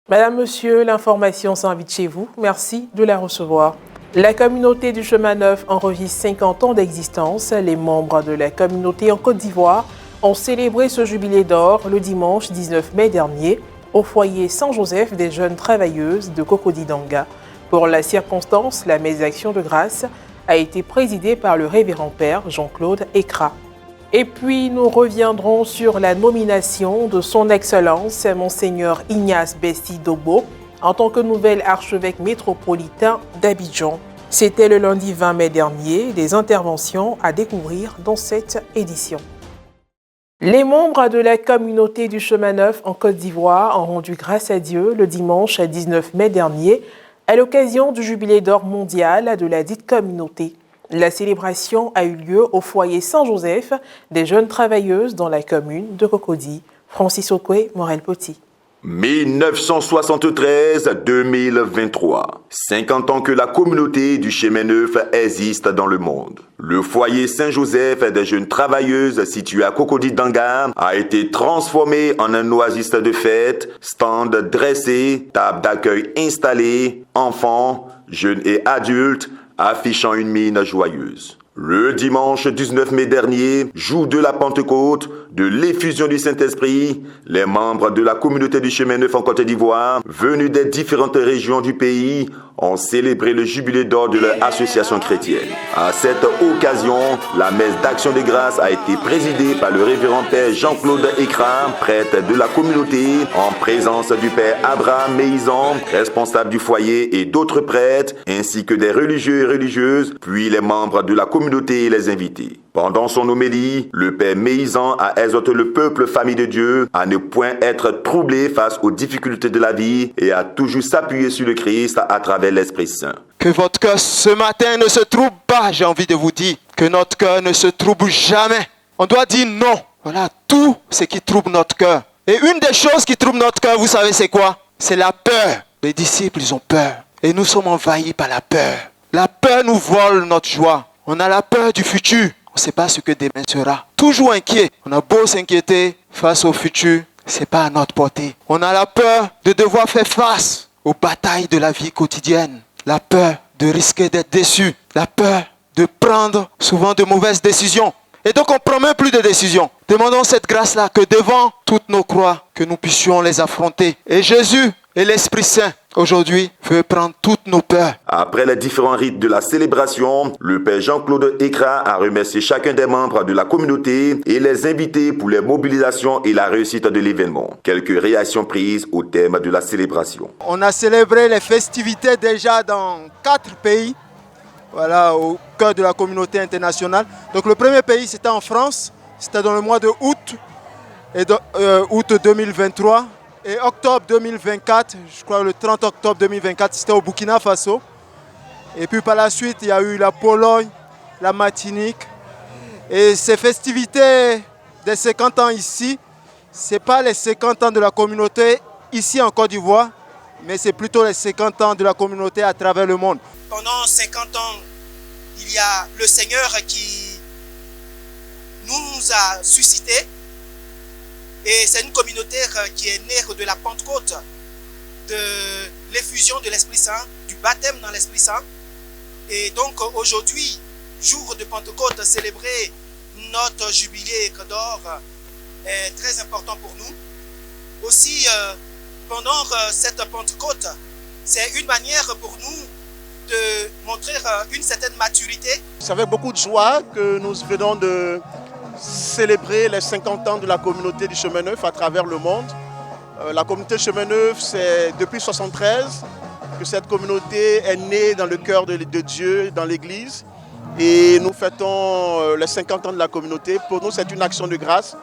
Madame, Monsieur, l'information s'invite chez vous. Merci de la recevoir. La communauté du Chemin Neuf enregistre 50 ans d'existence. Les membres de la communauté en Côte d'Ivoire ont célébré ce jubilé d'or le dimanche 19 mai dernier au foyer Saint-Joseph des jeunes travailleuses de Cocody-Danga. Pour la circonstance, la messe d'action de grâce a été présidée par le révérend père Jean-Claude Ekra. Et puis, nous reviendrons sur la nomination de son Excellence, Monseigneur Ignace Bessi Dobo, en tant que nouvel archevêque métropolitain d'Abidjan. C'était le lundi 20 mai dernier, des interventions à découvrir dans cette édition. Les membres de la communauté du Chemin Neuf en Côte d'Ivoire ont rendu grâce à Dieu le dimanche 19 mai dernier à l'occasion du jubilé d'or mondial de la dite communauté. La célébration a eu lieu au foyer Saint-Joseph des jeunes travailleuses dans la commune de Cocody. Francis Okwe, Morel-Poti. 1973-2023. 50 ans que la communauté du Chemin Neuf existe dans le monde. Le foyer Saint-Joseph des jeunes travailleuses situé à Cocody-Danga a été transformé en un oasis de fête, stand dressé, table d'accueil installée, enfants, jeunes et adultes, affichant une mine joyeuse. Le dimanche 19 mai dernier, jour de la Pentecôte, de l'effusion du Saint-Esprit, les membres de la communauté du Chemin Neuf en Côte d'Ivoire, venus des différentes régions du pays, ont célébré le jubilé d'or de leur association chrétienne. À cette occasion, la messe d'action de grâce a été présidée par le révérend père Jean-Claude Ekra, prêtre de la communauté, en présence du père Abraham Meizan, responsable du foyer, et d'autres prêtres, ainsi que des religieux et religieuses, puis les membres de la communauté et les invités. Pendant son homélie, le père Meizan a exhorté le peuple famille de Dieu à ne point être troublé face aux difficultés de la vie et à toujours s'appuyer sur le Christ à travers l'Esprit Saint. Que votre cœur ce matin ne se trouble pas, j'ai envie de vous dire. Que notre cœur ne se trouble jamais. On doit dire non. Voilà tout ce qui trouble notre cœur. Et une des choses qui trouble notre cœur, vous savez c'est quoi? C'est la peur. Les disciples, ils ont peur. Et nous sommes envahis par la peur. La peur nous vole notre joie. On a la peur du futur. On ne sait pas ce que demain sera. Toujours inquiet. On a beau s'inquiéter face au futur, ce n'est pas à notre portée. On a la peur de devoir faire face aux batailles de la vie quotidienne. La peur de risquer d'être déçu. La peur de prendre souvent de mauvaises décisions. Et donc on ne prend même plus de décisions. Demandons cette grâce-là que devant toutes nos croix, que nous puissions les affronter. Et Jésus et l'Esprit Saint, aujourd'hui, veut prendre toutes nos peurs. Après les différents rites de la célébration, le père Jean-Claude Ekra a remercié chacun des membres de la communauté et les invités pour les mobilisations et la réussite de l'événement. Quelques réactions prises au thème de la célébration. On a célébré les festivités déjà dans 4 pays, voilà, au cœur de la communauté internationale. Donc le premier pays, c'était en France, c'était dans le mois de août, août 2023. Et octobre 2024, je crois le 30 octobre 2024, c'était au Burkina Faso. Et puis par la suite, il y a eu la Pologne, la Martinique. Et ces festivités des 50 ans ici, ce n'est pas les 50 ans de la communauté ici en Côte d'Ivoire, mais c'est plutôt les 50 ans de la communauté à travers le monde. Pendant 50 ans, il y a le Seigneur qui nous a suscités. Et c'est une communauté qui est née de la Pentecôte, de l'effusion de l'Esprit Saint, du baptême dans l'Esprit Saint. Et donc aujourd'hui, jour de Pentecôte, célébrer notre jubilé d'or est très important pour nous. Aussi, pendant cette Pentecôte, c'est une manière pour nous de montrer une certaine maturité. C'est avec beaucoup de joie que nous venons de célébrer les 50 ans de la communauté du Chemin Neuf à travers le monde. La communauté Chemin Neuf, c'est depuis 1973 que cette communauté est née dans le cœur de Dieu, dans l'Église. Et nous fêtons les 50 ans de la communauté. Pour nous, c'est une action de grâce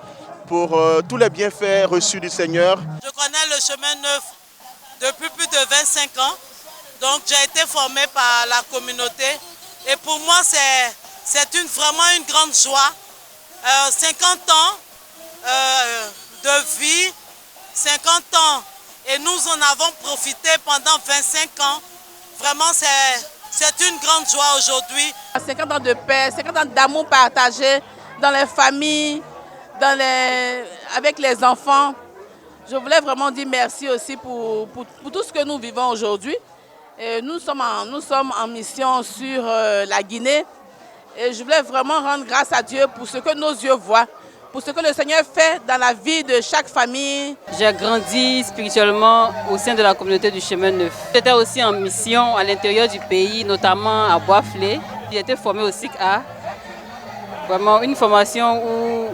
pour tous les bienfaits reçus du Seigneur. Je connais le Chemin Neuf depuis plus de 25 ans. Donc j'ai été formé par la communauté. Et pour moi, c'est vraiment une grande joie. 50 ans de vie, 50 ans, et nous en avons profité pendant 25 ans. Vraiment, c'est une grande joie aujourd'hui. 50 ans de paix, 50 ans d'amour partagé dans les familles, avec les enfants. Je voulais vraiment dire merci aussi pour tout ce que nous vivons aujourd'hui. Nous sommes en mission sur la Guinée. Et je voulais vraiment rendre grâce à Dieu pour ce que nos yeux voient, pour ce que le Seigneur fait dans la vie de chaque famille. J'ai grandi spirituellement au sein de la communauté du Chemin Neuf. J'étais aussi en mission à l'intérieur du pays, notamment à Bois-Flé. J'ai été formée au SICA. Vraiment une formation où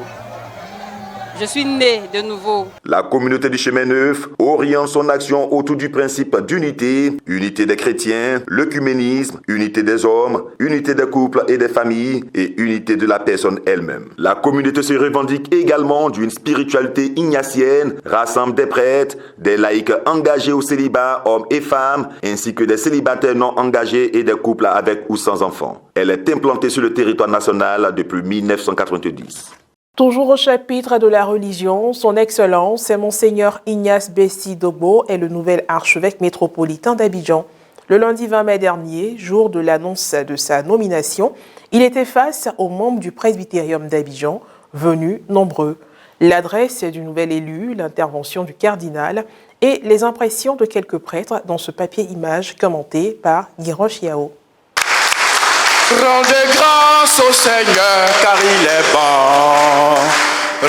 je suis née de nouveau. La communauté du Chemin Neuf oriente son action autour du principe d'unité, unité des chrétiens, l'œcuménisme, unité des hommes, unité des couples et des familles et unité de la personne elle-même. La communauté se revendique également d'une spiritualité ignatienne, rassemble des prêtres, des laïcs engagés au célibat, hommes et femmes, ainsi que des célibataires non engagés et des couples avec ou sans enfants. Elle est implantée sur le territoire national depuis 1990. Toujours au chapitre de la religion, son Excellence, Monseigneur Ignace Bessi Dogbo est le nouvel archevêque métropolitain d'Abidjan. Le lundi 20 mai dernier, jour de l'annonce de sa nomination, il était face aux membres du presbytérium d'Abidjan, venus nombreux. L'adresse du nouvel élu, l'intervention du cardinal et les impressions de quelques prêtres dans ce papier-image commenté par Guiroche Yao. Rendez grâce au Seigneur car il est bon.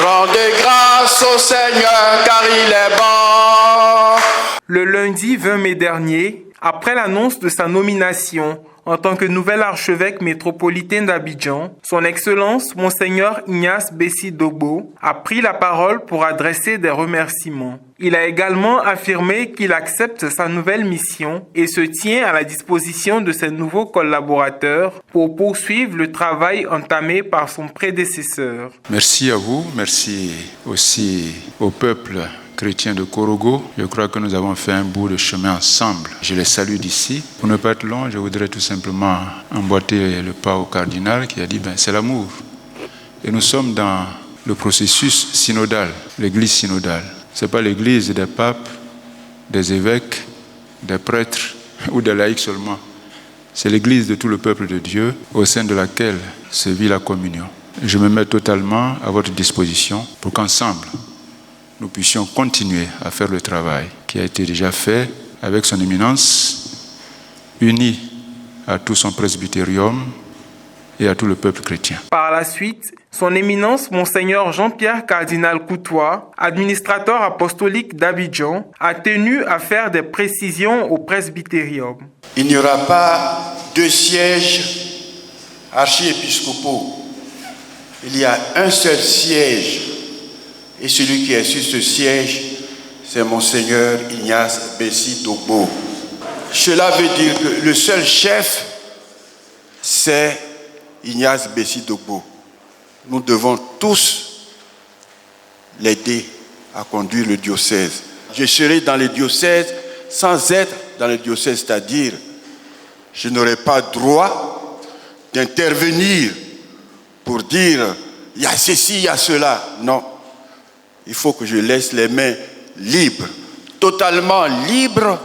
Rendez grâce au Seigneur car il est bon. Le lundi 20 mai dernier, après l'annonce de sa nomination en tant que nouvel archevêque métropolitain d'Abidjan, son Excellence Monseigneur Ignace Bessi Dogbo a pris la parole pour adresser des remerciements. Il a également affirmé qu'il accepte sa nouvelle mission et se tient à la disposition de ses nouveaux collaborateurs pour poursuivre le travail entamé par son prédécesseur. Merci à vous, merci aussi au peuple chrétien de Korogo. Je crois que nous avons fait un bout de chemin ensemble. Je les salue d'ici. Pour ne pas être long, je voudrais tout simplement emboîter le pas au cardinal qui a dit c'est l'amour. Et nous sommes dans le processus synodal, l'église synodale. Ce n'est pas l'église des papes, des évêques, des prêtres ou des laïcs seulement. C'est l'église de tout le peuple de Dieu au sein de laquelle se vit la communion. Je me mets totalement à votre disposition pour qu'ensemble, nous puissions continuer à faire le travail qui a été déjà fait avec son éminence, uni à tout son presbytérium et à tout le peuple chrétien. Par la suite, son éminence Monseigneur Jean-Pierre Cardinal Coutois, administrateur apostolique d'Abidjan, a tenu à faire des précisions au presbytérium. Il n'y aura pas deux sièges archiépiscopaux. Il y a un seul siège. Et celui qui est sur ce siège, c'est Monseigneur Ignace Bessi Dogbo. Cela veut dire que le seul chef, c'est Ignace Bessi Dogbo. Nous devons tous l'aider à conduire le diocèse. Je serai dans le diocèse sans être dans le diocèse, c'est-à-dire je n'aurai pas droit d'intervenir pour dire il y a ceci, il y a cela. Non. Il faut que je laisse les mains libres, totalement libres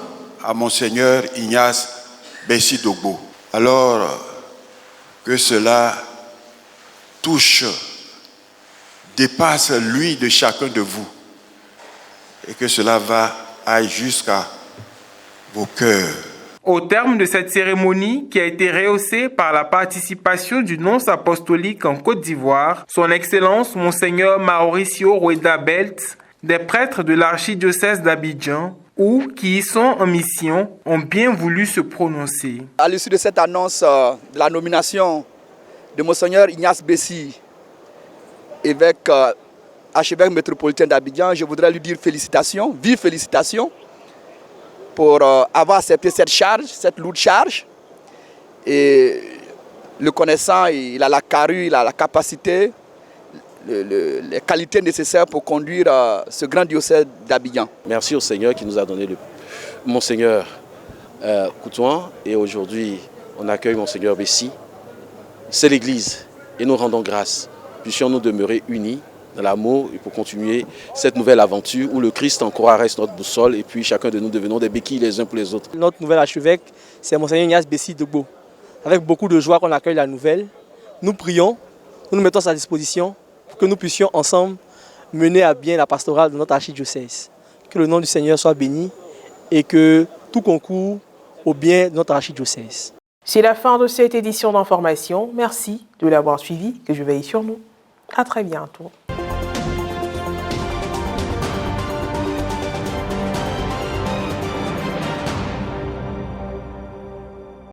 à Monseigneur Ignace Bessi Dogbo. Alors que cela touche, dépasse lui de chacun de vous et que cela aille jusqu'à vos cœurs. Au terme de cette cérémonie, qui a été rehaussée par la participation du nonce apostolique en Côte d'Ivoire, son Excellence Monseigneur Mauricio Rueda Belt, des prêtres de l'archidiocèse d'Abidjan ou qui y sont en mission ont bien voulu se prononcer. À l'issue de cette annonce de la nomination de Monseigneur Ignace Bessi, évêque archevêque métropolitain d'Abidjan, je voudrais lui dire félicitations, vive félicitations, pour avoir accepté cette charge, cette lourde charge. Et le connaissant, il a la carrure, il a la capacité, les qualités nécessaires pour conduire ce grand diocèse d'Abidjan. Merci au Seigneur qui nous a donné Monseigneur Coutois. Et aujourd'hui, on accueille Monseigneur Bessi. C'est l'Église et nous rendons grâce. Puissions-nous demeurer unis dans l'amour et pour continuer cette nouvelle aventure où le Christ encore reste notre boussole et puis chacun de nous devenons des béquilles les uns pour les autres. Notre nouvel archevêque, c'est Monseigneur Ignace Bessi Dogbo. Avec beaucoup de joie qu'on accueille la nouvelle, nous prions, nous nous mettons à sa disposition pour que nous puissions ensemble mener à bien la pastorale de notre archidiocèse. que le nom du Seigneur soit béni et que tout concourt au bien de notre archidiocèse. C'est la fin de cette édition d'information. Merci de l'avoir suivi, que je veille sur nous. À très bientôt.